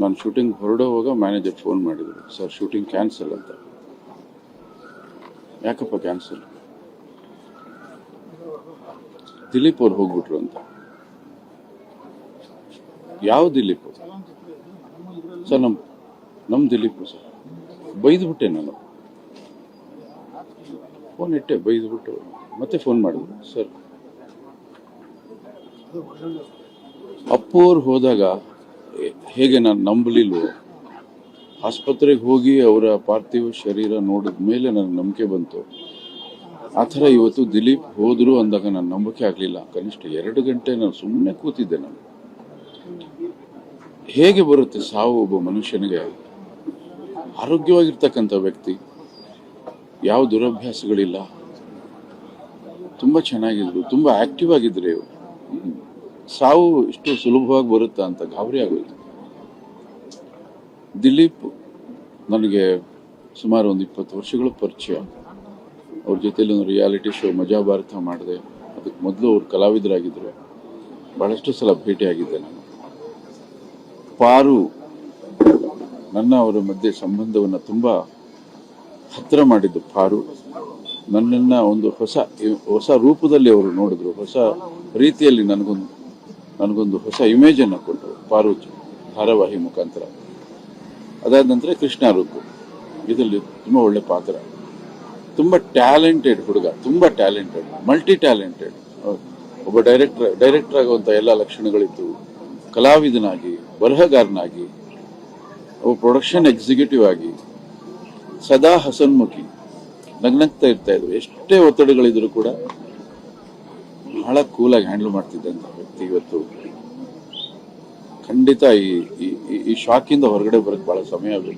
ನಾನು shooting ಹೊರಡೋವಾಗ manager phone ಮಾಡಿದರು, sir shooting cancel ಅಂತ. ಯಾಕಪ್ಪ ಕ್ಯಾನ್ಸಲ್? ದಿಲೀಪ್ ಅವ್ರು ಹೋಗ್ಬಿಟ್ರು ಅಂತ. ಯಾವ ದಿಲೀಪ್? ಸರ್ ನಮ್ಮ ದಿಲೀಪ್ ಸರ್. ಬೈದ್ಬಿಟ್ಟೆ ನಾನು, ಫೋನ್ ಇಟ್ಟೆ, ಬೈದ್ಬಿಟ್ಟು ಮತ್ತೆ ಫೋನ್ ಮಾಡಿದ್ರು. ಸರ್ ಅಪ್ಪು ಅವ್ರು ಹೋದಾಗ ಹೇಗೆ ನಾನು ನಂಬಲಿಲ್ವೋ, ಆಸ್ಪತ್ರೆಗೆ ಹೋಗಿ ಅವರ ಪಾರ್ಥಿವ ಶರೀರ ನೋಡಿದ ಮೇಲೆ ನನಗೆ ನಂಬಿಕೆ ಬಂತು. ಆ ಥರ ಇವತ್ತು ದಿಲೀಪ್ ಹೋದ್ರು ಅಂದಾಗ ನಾನು ನಂಬಿಕೆ ಆಗಲಿಲ್ಲ. ಕನಿಷ್ಠ 2 ಗಂಟೆ ನಾನು ಸುಮ್ಮನೆ ಕೂತಿದ್ದೆ. ನಾನು ಹೇಗೆ ಬರುತ್ತೆ ಸಾವು ಒಬ್ಬ ಮನುಷ್ಯನಿಗೆ? ಆರೋಗ್ಯವಾಗಿರ್ತಕ್ಕಂಥ ವ್ಯಕ್ತಿ, ಯಾವ ದುರಭ್ಯಾಸಗಳಿಲ್ಲ, ತುಂಬ ಚೆನ್ನಾಗಿದ್ರು, ತುಂಬ ಆಕ್ಟಿವ್ ಆಗಿದ್ರೆ ಇವರು. ಸಾವು ಇಷ್ಟು ಸುಲಭವಾಗಿ ಬರುತ್ತಾ ಅಂತ ಗಾಬರಿ ಆಗೋಯ್ತು. ದಿಲೀಪ್ ನನಗೆ ಸುಮಾರು ಒಂದು 20 ವರ್ಷಗಳ ಪರಿಚಯ. ಅವ್ರ ಜೊತೆಲಿ ಒಂದು ರಿಯಾಲಿಟಿ ಶೋ ಮಜಾ ಭಾರತ ಮಾಡಿದೆ. ಅದಕ್ಕೆ ಮೊದಲು ಅವ್ರು ಕಲಾವಿದರಾಗಿದ್ದರು. ಬಹಳಷ್ಟು ಸಲ ಭೇಟಿಯಾಗಿದ್ದೆ ನಾನು. ಪಾರು ನನ್ನ ಅವರ ಮಧ್ಯೆ ಸಂಬಂಧವನ್ನು ತುಂಬ ಹತ್ತಿರ ಮಾಡಿದ್ದು. ಪಾರು ನನ್ನನ್ನು ಒಂದು ಹೊಸ ರೂಪದಲ್ಲಿ ಅವರು ನೋಡಿದ್ರು, ಹೊಸ ರೀತಿಯಲ್ಲಿ ನನಗೊಂದು ಹೊಸ ಇಮೇಜನ್ನು ಕೊಟ್ಟರು ಪಾರು ಧಾರಾವಾಹಿ ಮುಖಾಂತರ. ಅದಾದ ನಂತರ ಕೃಷ್ಣ ರೂಪು, ಇದರಲ್ಲಿ ತುಂಬ ಒಳ್ಳೆ ಪಾತ್ರ. ತುಂಬ ಟ್ಯಾಲೆಂಟೆಡ್ ಹುಡುಗ, ತುಂಬ ಟ್ಯಾಲೆಂಟೆಡ್, ಮಲ್ಟಿ ಟ್ಯಾಲೆಂಟೆಡ್. ಒಬ್ಬ ಡೈರೆಕ್ಟರ್ ಆಗುವಂಥ ಎಲ್ಲ ಲಕ್ಷಣಗಳಿತ್ತು. ಕಲಾವಿದನಾಗಿ, ಬರಹಗಾರನಾಗಿ, ಒಬ್ಬ ಪ್ರೊಡಕ್ಷನ್ ಎಕ್ಸಿಕ್ಯೂಟಿವ್ ಆಗಿ ಸದಾ ಹಸನ್ಮುಖಿ, ನಗ್ನಗ್ತಾ ಇರ್ತಾ ಇದ್ರು. ಎಷ್ಟೇ ಒತ್ತಡಗಳಿದ್ರು ಕೂಡ ಬಹಳ ಕೂಲಾಗಿ ಹ್ಯಾಂಡಲ್ ಮಾಡ್ತಿದ್ದಂಥ ವ್ಯಕ್ತಿ ಇವತ್ತು ಖಂಡಿತ ಈ ಶಾಕಿಂದ ಹೊರಗಡೆ ಬರೋಕ್ಕೆ ಬಹಳ ಸಮಯ ಬೇಕು.